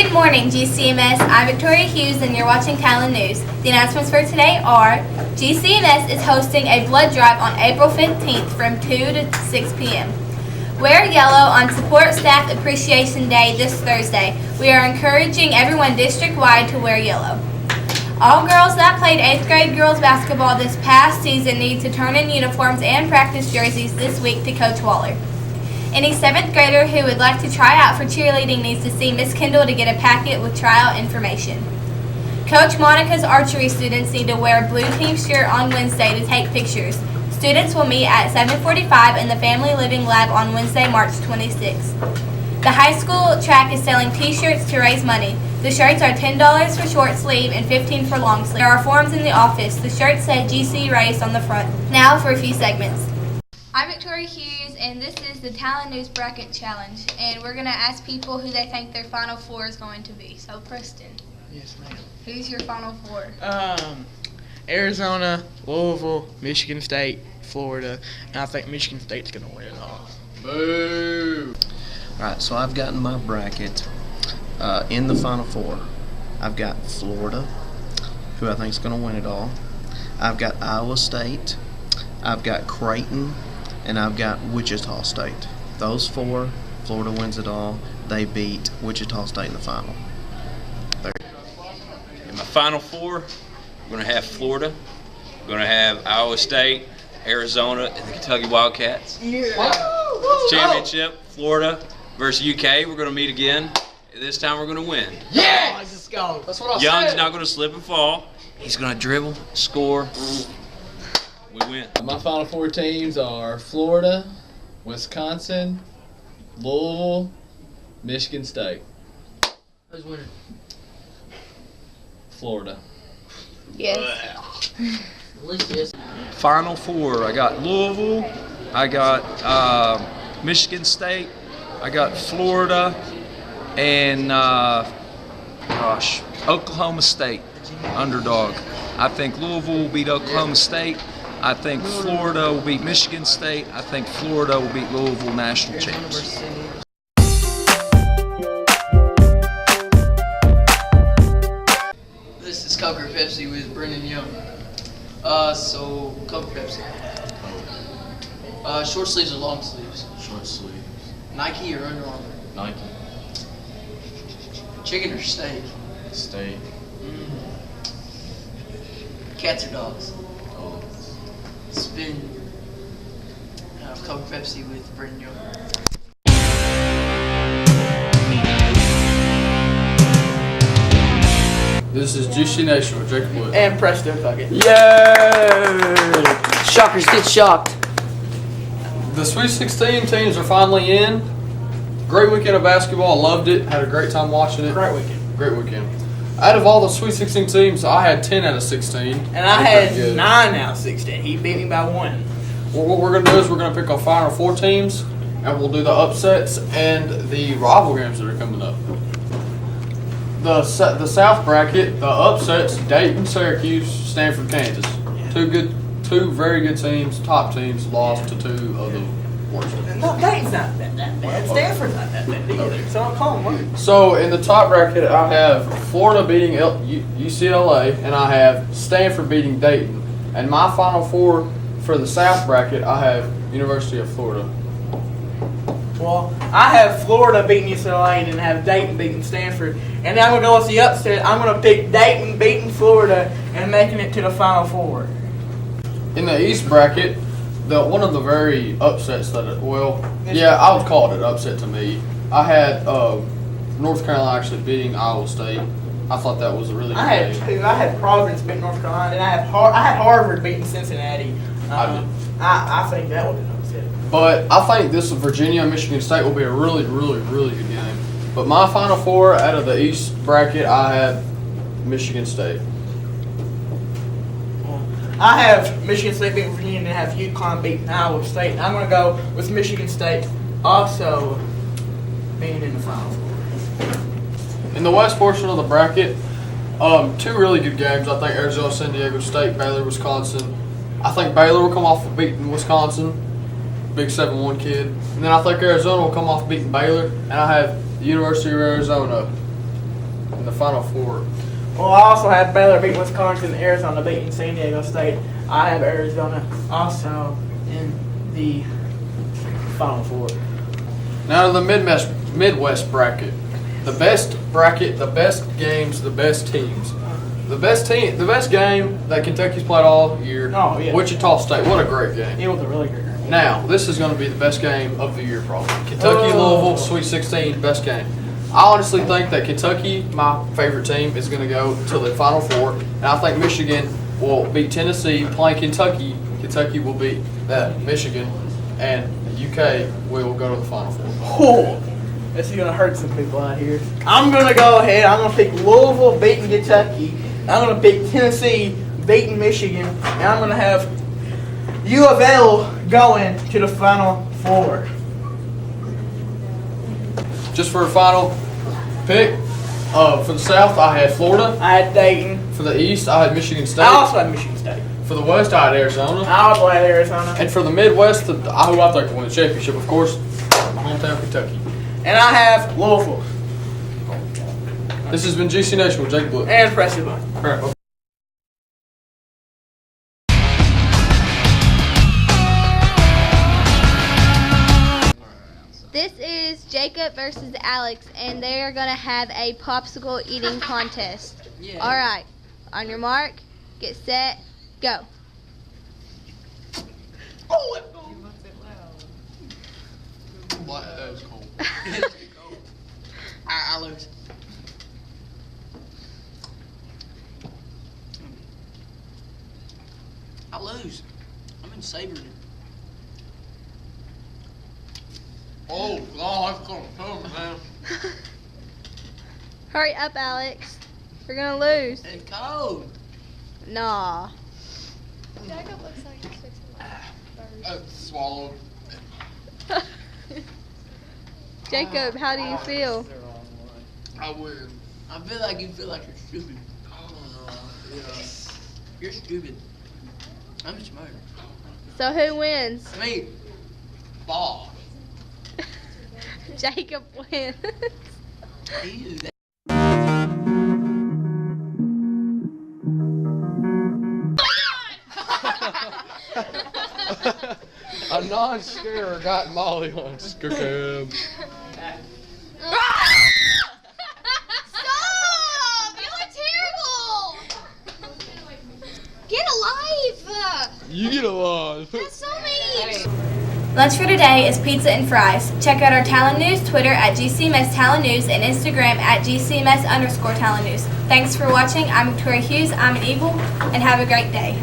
Good morning, GCMS. I'm Victoria Hughes, and you're watching Talon News. The announcements for today are GCMS is hosting a blood drive on April 15th from 2 to 6 p.m. Wear yellow on Support Staff Appreciation Day this Thursday. We are encouraging everyone district-wide to wear yellow. All girls that played 8th grade girls basketball this past season need to turn in uniforms and practice jerseys this week to Coach Waller. Any 7th grader who would like to try out for cheerleading needs to see Miss Kendall to get a packet with tryout information. Coach Monica's archery students need to wear a blue team shirt on Wednesday to take pictures. Students will meet at 7:45 in the Family Living Lab on Wednesday, March 26th. The high school track is selling t-shirts to raise money. The shirts are $10 for short sleeve and $15 for long sleeve. There are forms in the office. The shirts say GC Raised on the front. Now for a few segments. I'm Victoria Hughes, and this is the Talon News Bracket Challenge, and we're going to ask people who they think their Final Four is going to be. So, Preston. Yes, ma'am. Who's your Final Four? Arizona, Louisville, Michigan State, Florida, and I think Michigan State's going to win it all. Boo! Alright, so I've gotten my bracket in the Final Four. I've got Florida, who I think is going to win it all. I've got Iowa State. I've got Creighton. And I've got Wichita State. Those four, Florida wins it all. They beat Wichita State in the final. In my Final Four, we're going to have Florida, we're going to have Iowa State, Arizona, and the Kentucky Wildcats. Yeah. Championship, Florida versus UK. We're going to meet again. This time we're going to win. Yeah! Let's go. That's what I Young's said. not going to slip and fall. He's going to dribble, score. We win. My Final Four teams are Florida, Wisconsin, Louisville, Michigan State. Who's winning? Florida. Yes. At least yes. Final Four. I got Louisville. I got Michigan State. I got Florida, and Oklahoma State. Underdog. I think Louisville will beat Oklahoma State. I think Florida will beat Michigan State. I think Florida will beat Louisville national champs. This is Coke or Pepsi with Brendan Young. So Coke or Pepsi. Short sleeves or long sleeves? Short sleeves. Nike or Under Armour? Nike. Chicken or steak? Steak. Cats or dogs? Oh. Spin. Coke or Pepsi with Brendan Young. This is GC Nation with Jacob Wood. And Preston Puckett. Yay! Shockers get shocked. The Sweet 16 teams are finally in. Great weekend of basketball. I loved it. Had a great time watching it. Great weekend. Great weekend. Out of all the Sweet 16 teams, I had 10 out of 16. And I had 9 out of 16. He beat me by 1. Well, what we're going to do is we're going to pick our Final Four teams, and we'll do the upsets and the rival games that are coming up. The South bracket, the upsets: Dayton, Syracuse, Stanford, Kansas. Two very good teams, top teams, lost to 2 of the worst. No, Dayton's not that bad. Stanford's not that bad either. So I'll call them. So in the top bracket, I have Florida beating UCLA, and I have Stanford beating Dayton. And my Final Four for the South bracket, I have University of Florida. Well, I have Florida beating UCLA and then have Dayton beating Stanford. And then I'm going to go with the upset. I'm going to pick Dayton beating Florida and making it to the Final Four. In the East bracket, one of the very upsets I would call it an upset to me. I had North Carolina actually beating Iowa State. I thought that was a really good game. I had Providence beating North Carolina, and I had Harvard beating Cincinnati. I think that would have been an upset. But I think this Virginia and Michigan State will be a really, really, really good game. But my Final Four out of the East bracket, I had Michigan State. I have Michigan State beating Virginia and have UConn beating Iowa State. I'm going to go with Michigan State also being in the Final Four. In the West portion of the bracket, 2 really good games. I think Arizona, San Diego State, Baylor, Wisconsin. I think Baylor will come off of beating Wisconsin, big 7-1 kid. And then I think Arizona will come off beating Baylor, and I have the University of Arizona Final Four. Well, I also have Baylor beating Wisconsin, Arizona beating San Diego State. I have Arizona also in the Final Four. Now to the Midwest bracket. The best bracket, the best games, the best teams. The best game that Kentucky's played all year. Oh, yeah. Wichita State. What a great game. It was a really good game. Now, this is going to be the best game of the year, probably. Kentucky, Louisville, Sweet 16, best game. I honestly think that Kentucky, my favorite team, is going to go to the Final Four, and I think Michigan will beat Tennessee playing Kentucky. Kentucky will beat Michigan, and the UK will go to the Final Four. Oh, this is going to hurt some people out here. I'm going to go ahead. I'm going to pick Louisville beating Kentucky. I'm going to pick Tennessee beating Michigan, and I'm going to have U of L going to the Final Four. Just for a final pick, for the South, I had Florida. I had Dayton. For the East, I had Michigan State. I also had Michigan State. For the West, I had Arizona. I also had Arizona. And for the Midwest, who I think will win the championship, of course, my hometown Kentucky. And I have Louisville. This has been GC Nation with Jake Blue. And Presley Bunn. All right. This is Jacob versus Alex, and they are going to have a popsicle eating contest. Yeah. All right. On your mark, get set, go. That was cold. I lose. I lose. I'm in savoring it. Oh, God, that's going to come, man. Hurry up, Alex. We're going to lose. It's cold. Nah. Jacob looks like he's fixing Swallowed. Jacob, how do you feel? I win. I feel like you feel like you're stupid. You're stupid. I'm smart. So who wins? Me. Ball. Jacob wins. Ew, A non-skater got Molly on Skirkab. Stop! You're terrible! Get alive! You get alive. That's so mean! Lunch for today is pizza and fries. Check out our Talon News Twitter at GCMS Talon News and Instagram at GCMS_Talon News. Thanks for watching. I'm Victoria Hughes. I'm an Eagle, and have a great day.